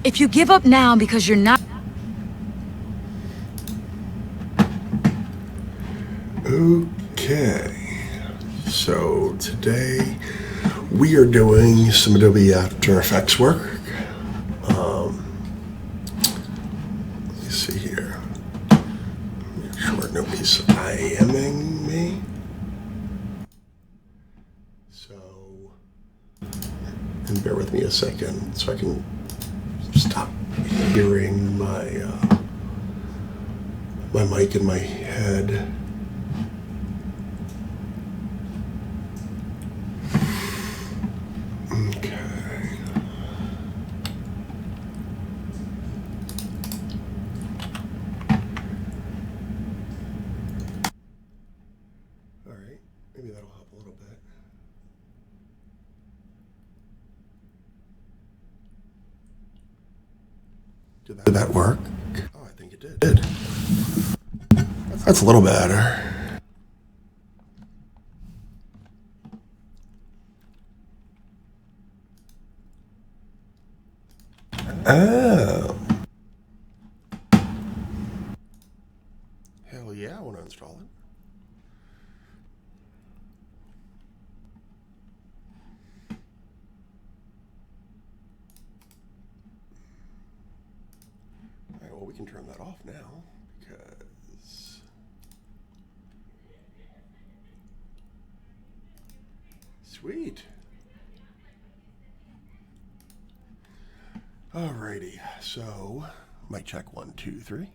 If you give up now because you're not... Okay, so today we are doing some Adobe After Effects work. Let me see here. Make sure nobody's IMing me. So, and bear with me a second so I can stop hearing my my mic in my head. Maybe that'll help a little bit. Did that work? Oh, I think it did. That's a little better. Oh. Hell yeah, I want to install it. Well, we can turn that off now because sweet. Alrighty, so mic check 1, 2, 3.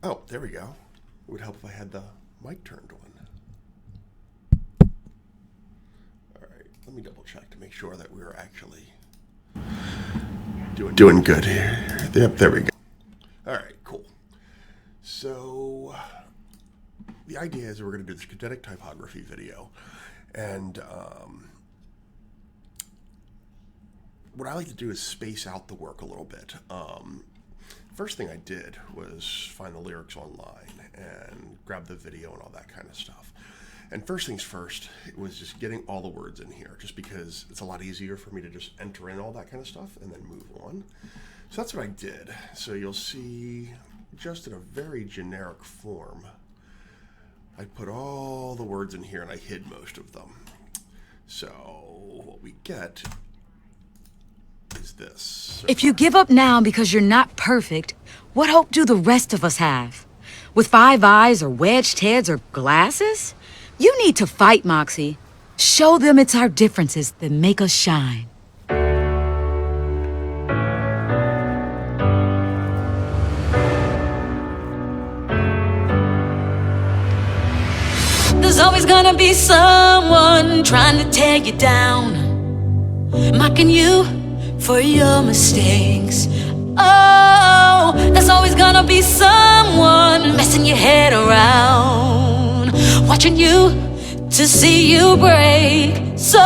Oh, there we go. It would help if I had the mic turned on. Alright, let me double check to make sure that we're actually doing good here. Yep, there we go. Alright, cool. So, the idea is we're going to do this Kinetic Typography video. And what I like to do is space out the work a little bit. First thing I did was find the lyrics online and grab the video and all that kind of stuff. And first things first, it was just getting all the words in here, just because it's a lot easier for me to just enter in all that kind of stuff and then move on. So that's what I did. So you'll see, just in a very generic form, I put all the words in here and I hid most of them. So what we get is this. So If you give up now because you're not perfect, what hope do the rest of us have? With 5 eyes or wedged heads or glasses? You need to fight, Moxie. Show them it's our differences that make us shine. There's always gonna be someone trying to tear you down, mocking you for your mistakes. Oh, there's always gonna be someone messing your head around, watching you to see you break. So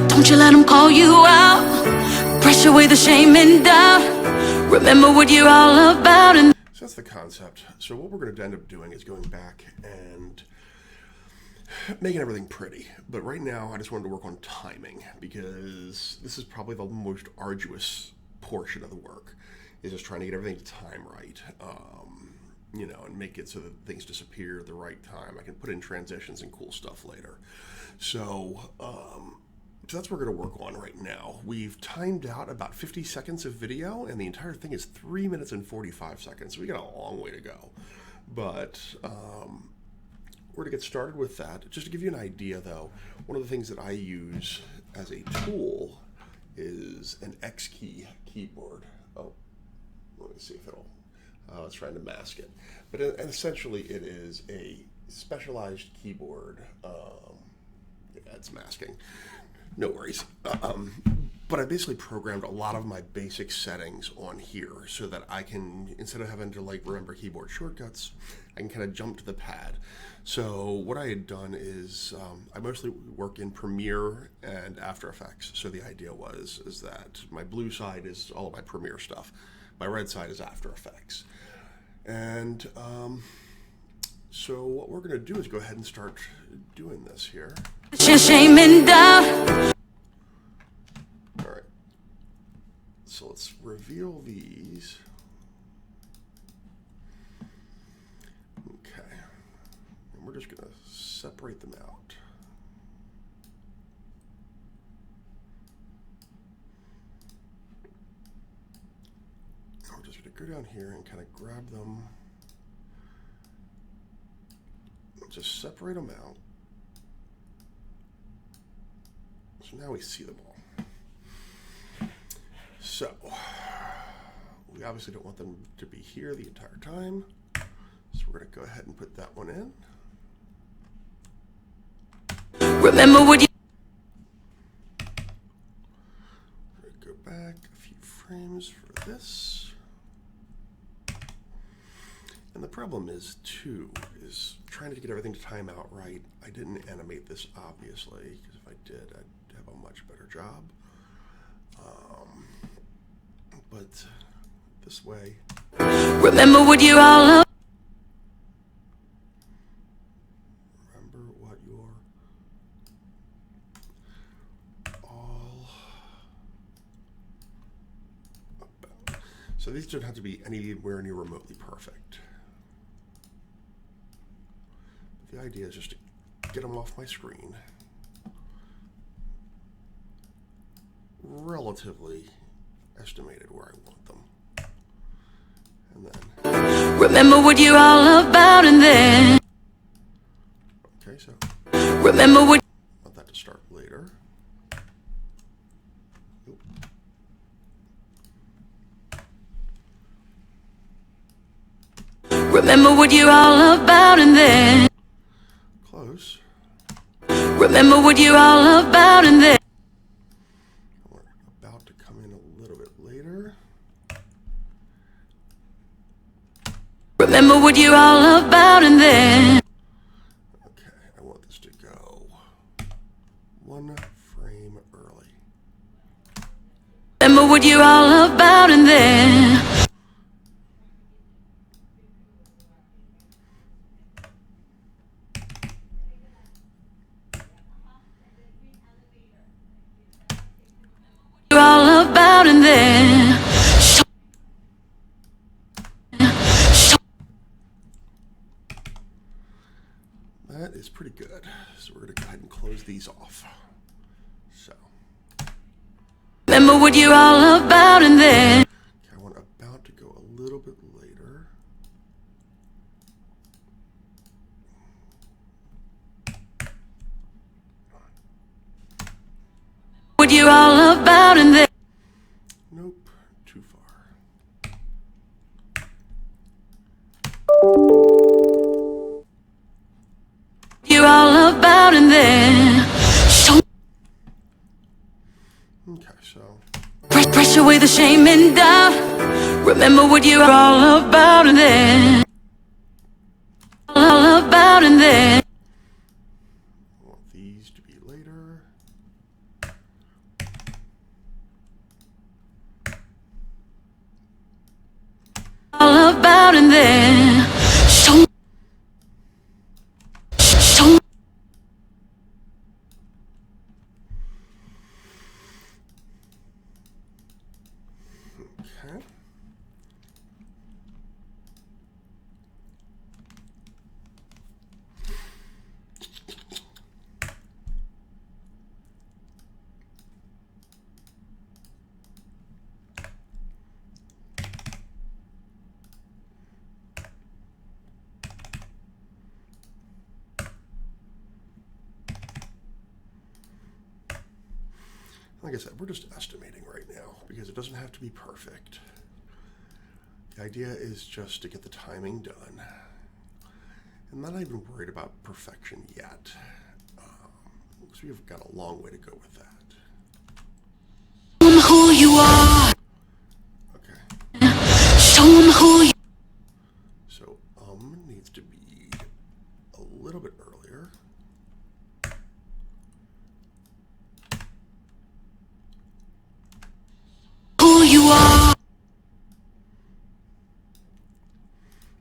don't you let them call you out. Brush away the shame and doubt. Remember what you're all about. And so that's the concept. So what we're going to end up doing is going back and making everything pretty. But right now, I just wanted to work on timing, because this is probably the most arduous portion of the work, is just trying to get everything to time right, you know, and make it so that things disappear at the right time. I can put in transitions and cool stuff later. So that's what we're going to work on right now. We've timed out about 50 seconds of video, and the entire thing is 3 minutes and 45 seconds. So we got a long way to go. But we're going to get started with that. Just to give you an idea, though, one of the things that I use as a tool is an X key keyboard. Oh, let me see if it'll... it's trying to mask it. But essentially, it is a specialized keyboard. Yeah, it's masking. No worries. But I basically programmed a lot of my basic settings on here so that I can, instead of having to like remember keyboard shortcuts, I can kind of jump to the pad. So what I had done is I mostly work in Premiere and After Effects. So the idea is that my blue side is all of my Premiere stuff. My red side is After Effects. And so what we're going to do is go ahead and start doing this here. Shame and doubt. All right. So let's reveal these. Okay. And we're just going to separate them out. And we're just going to go down here and kind of grab them. Just separate them out. So now we see them all. So we obviously don't want them to be here the entire time. So we're going to go ahead and put that one in. Remember what you We're going to go back a few frames for this. And the problem is, too, is trying to get everything to time out right. I didn't animate this, obviously, because if I did, I'd have a much better job. But this way... remember what you all love. Remember what you're all about. So these don't have to be anywhere near remotely perfect. The idea is just to get them off my screen relatively estimated where I want them. And then... remember what you're all about, and then... okay, so... remember what... I want that to start later. Oop. remember what you're all about, and then... Close. remember what you're all about, and then... We're about to come in a little bit later. remember what you're all about, and then... Okay, I want this to go one frame early. remember what you're all about, and then... you're all about, and then... That is pretty good. So we're going to go ahead and close these off. So, remember what you're all about, and then... okay, I want about to go a little bit later. what you're all about, and then... Nope, too far. you're all about, and then... Okay, so brush away the shame and doubt. Remember what you're all about, and then... all about, and then... I want these to be later. all about, and then... Okay. Like I said, we're just estimating right now because it doesn't have to be perfect. The idea is just to get the timing done. I'm not even worried about perfection yet, because we've got a long way to go with that. needs to be a little bit earlier. Who you are.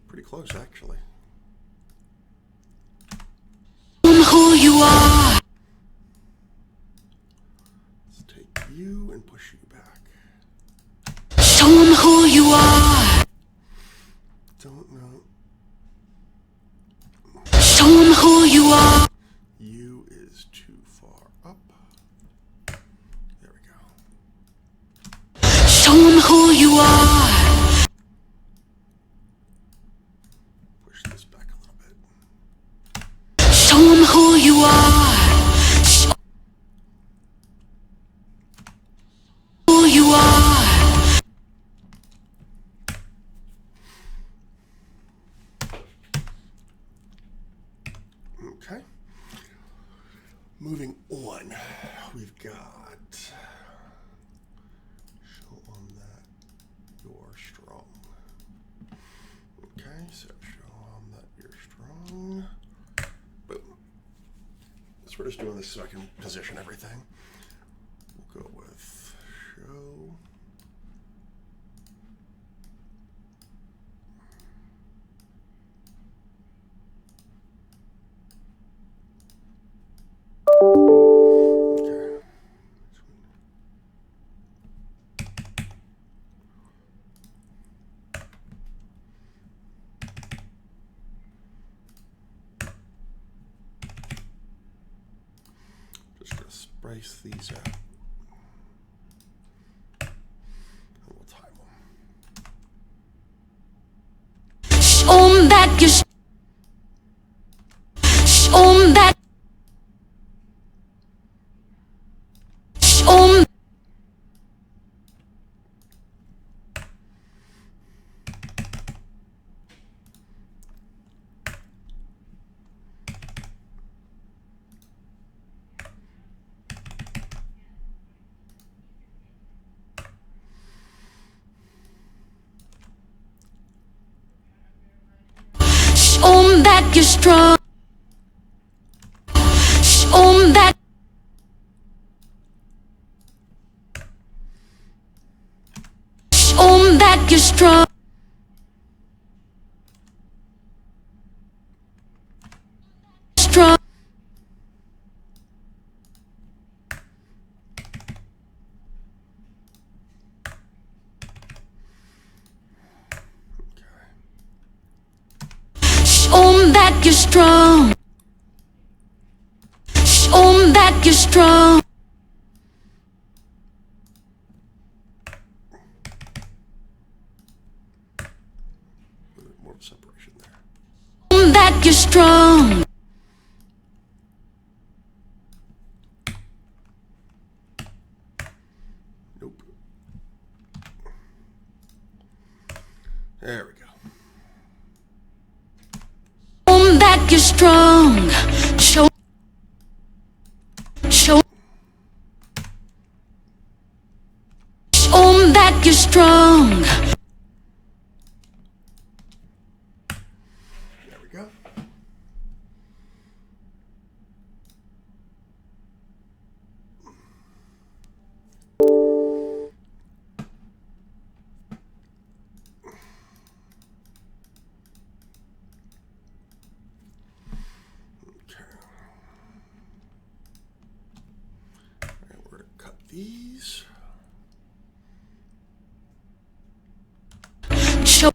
Pretty close, actually. Who you are. Let's take you and push you back. Show 'em who you are. Don't know. Show 'em who you are. U is too far up. There we go. Show 'em who you are. Push this back a little bit. Show 'em who you are. Who you are. Okay. Moving on, we've got show on that you're strong. Okay, so show on that you're strong. Boom. So we're just doing this so I can position everything. We'll go with show. Okay. Just gonna splice these out. And we'll time them. Show 'em that you're. Show 'em that. Show 'em. Show 'em that you're strong. Show 'em that. Show 'em that you're strong. Strong. Show 'em that you're strong. Show 'em that you're strong. A little bit more separation there. Show 'em that you're strong. Nope. There we go. Show 'em that you're strong. Show. Show. Show 'em that you're strong. There we go. Alright, we're going to cut these. Show.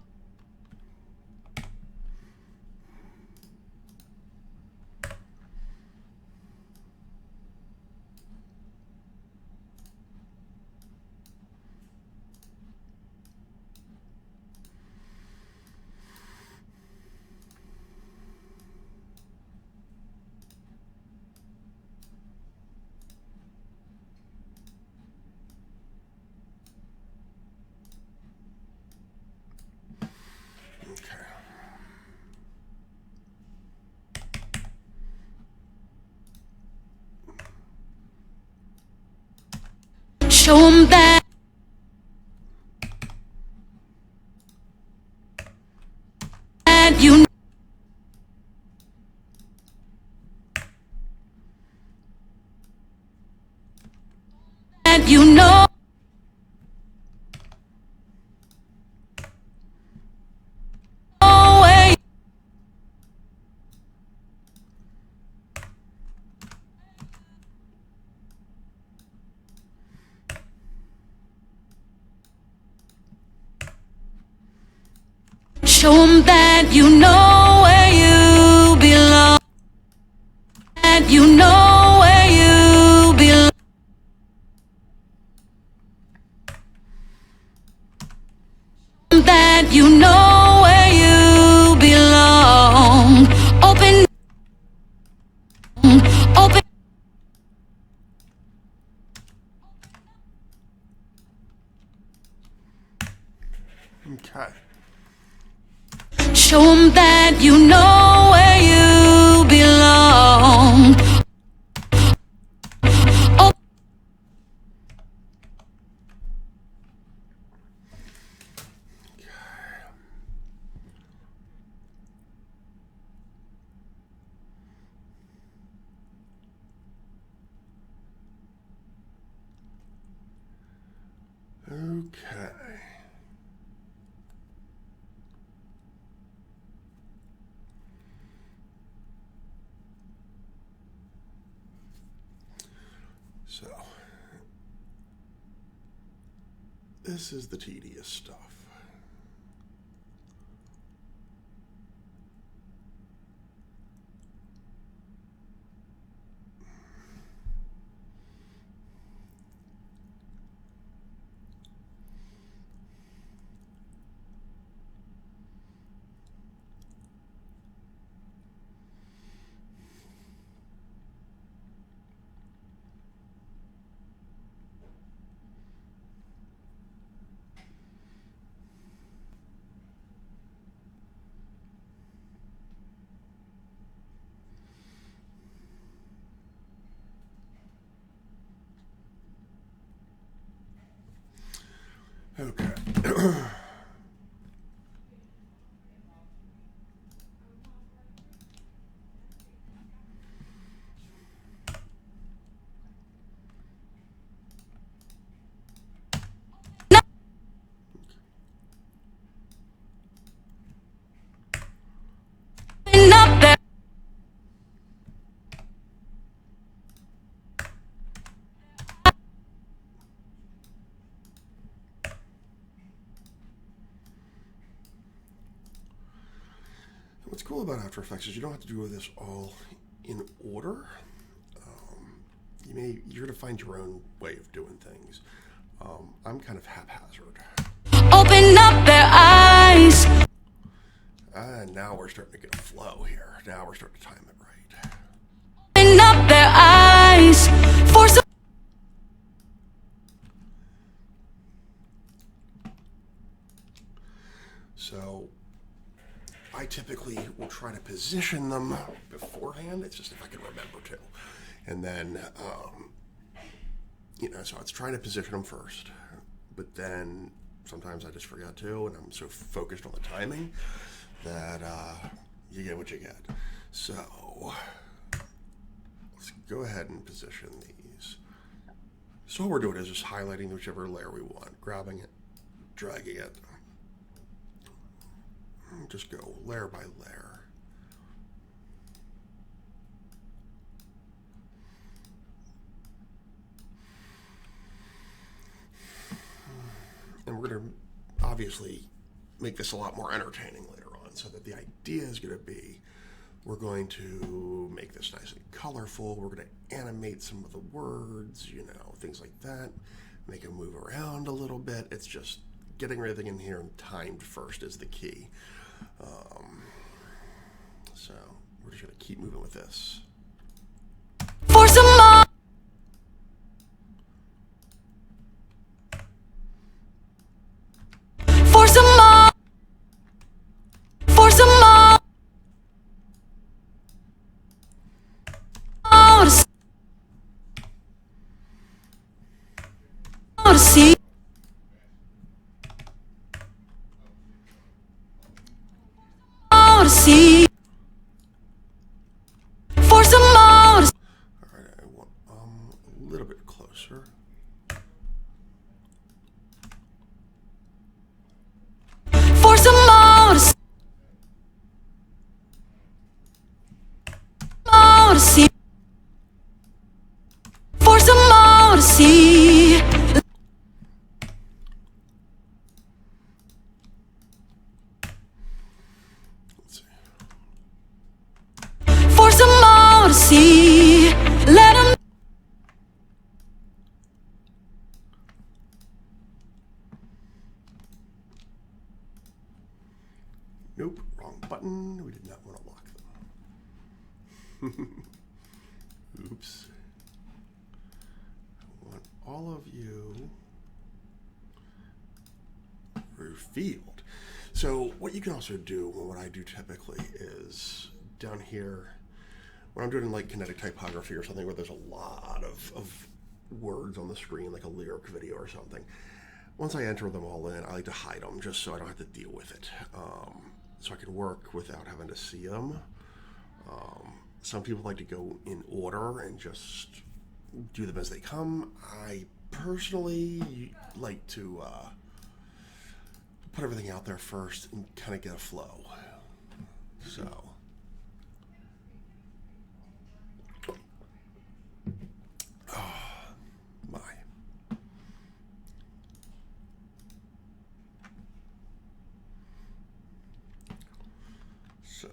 Okay. Show 'em that. You. you know where you belong. That you know where you belong. That you know where you belong. Open, open. Okay. Show 'em that you know where you belong. Oh. Okay. So, this is the tedious stuff. Okay. Open up there. What's cool about After Effects is you don't have to do this all in order. You're gonna find your own way of doing things. I'm kind of haphazard. Open up their eyes. And now we're starting to get a flow here. Now we're starting to time it right. Open up their eyes. For some. So I typically will try to position them beforehand. It's just if I can remember to. And then, so I was trying to position them first. But then sometimes I just forgot to, and I'm so focused on the timing that you get what you get. So let's go ahead and position these. So all we're doing is just highlighting whichever layer we want, grabbing it, dragging it. Just go layer by layer. And we're going to obviously make this a lot more entertaining later on, so that the idea is going to be we're going to make this nice and colorful. We're going to animate some of the words, things like that. Make them move around a little bit. It's just getting everything in here and timed first is the key. So we're just going to keep moving with this. For some more. For some more. For some more. To see. To see. For some more. All right, I want a little bit closer. For some more. More to see. For some more to see. Let's Oops. I want all of you revealed. So what you can also do, what I do typically, is down here, when I'm doing like kinetic typography or something where there's a lot of words on the screen, like a lyric video or something, once I enter them all in, I like to hide them just so I don't have to deal with it. So I can work without having to see them. Some people like to go in order and just do them as they come. I personally like to put everything out there first and kind of get a flow. So, my. So,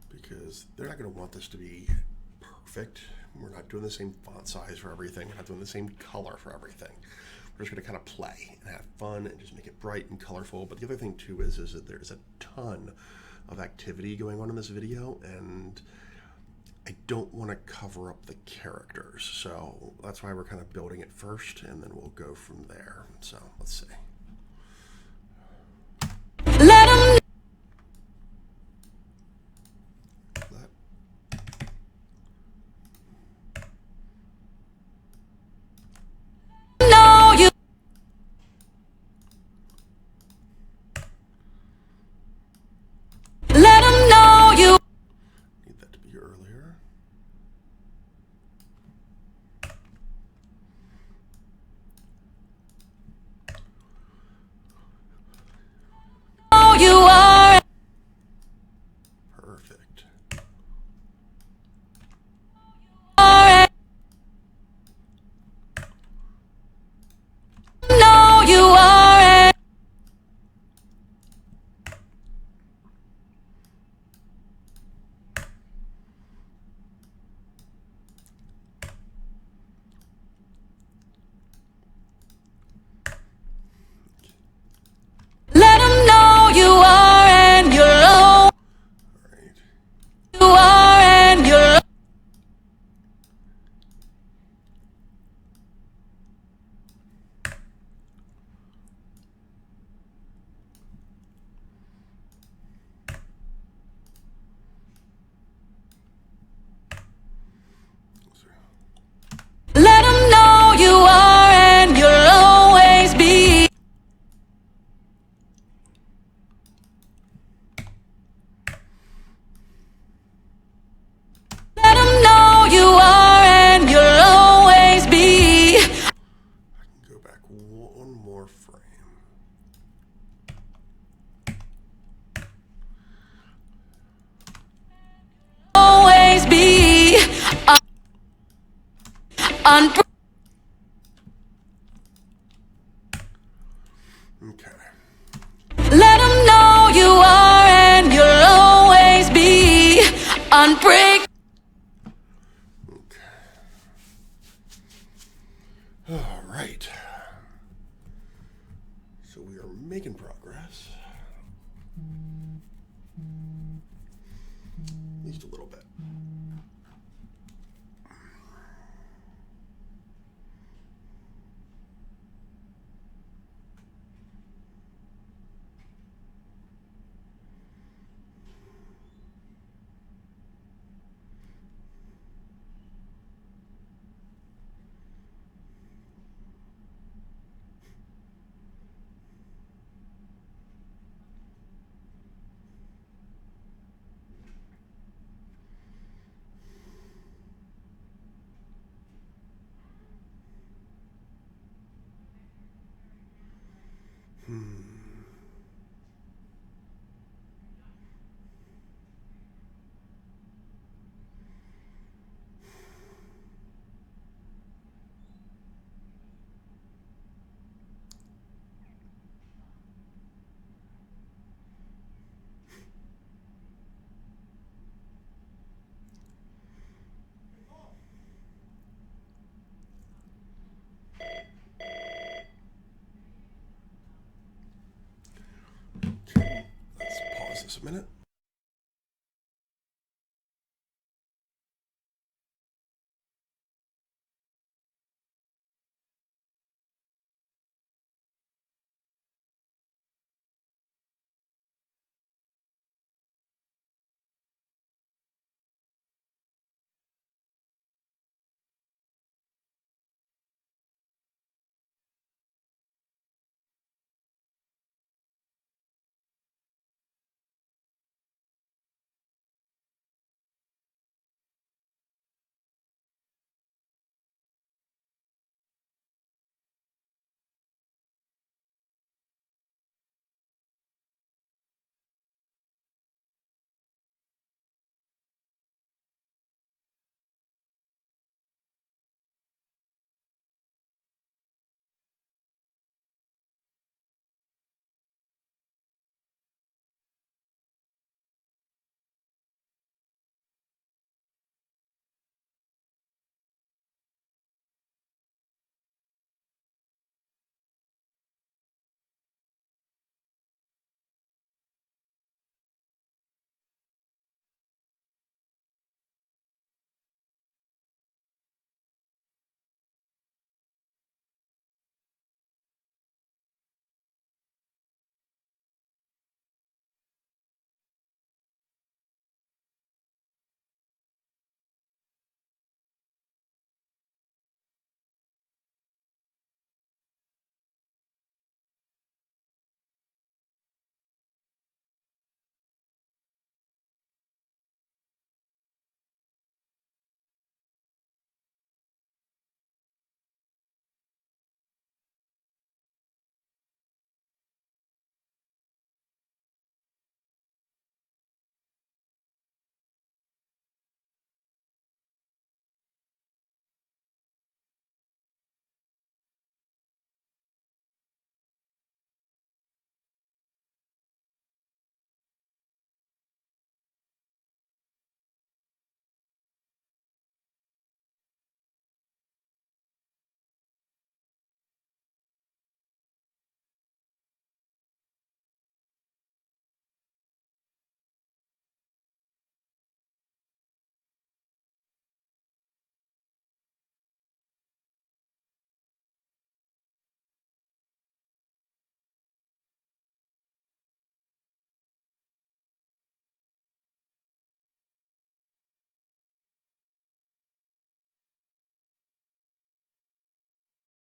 because they're not going to want this to be perfect. We're not doing the same font size for everything. We're not doing the same color for everything. We're just going to kind of play and have fun and just make it bright and colorful. But the other thing too is that there's a ton of activity going on in this video, and I don't want to cover up the characters. So that's why we're kind of building it first, and then we'll go from there. So let's see. Let 'em know you. Let 'em know you. Need that to be earlier. Know you are. Perfect. Know you are. Let 'em know you are, and you're low. All right. You are, and you're low. Let 'em know you are, and you'll always be. Let 'em know you are, and you'll always be. I can go back one more frame. Always be. Unbreakable. Okay. Let 'em know you are, and you'll always be. Unbreakable. Okay. All right. So we are making progress. At least a little bit. minute.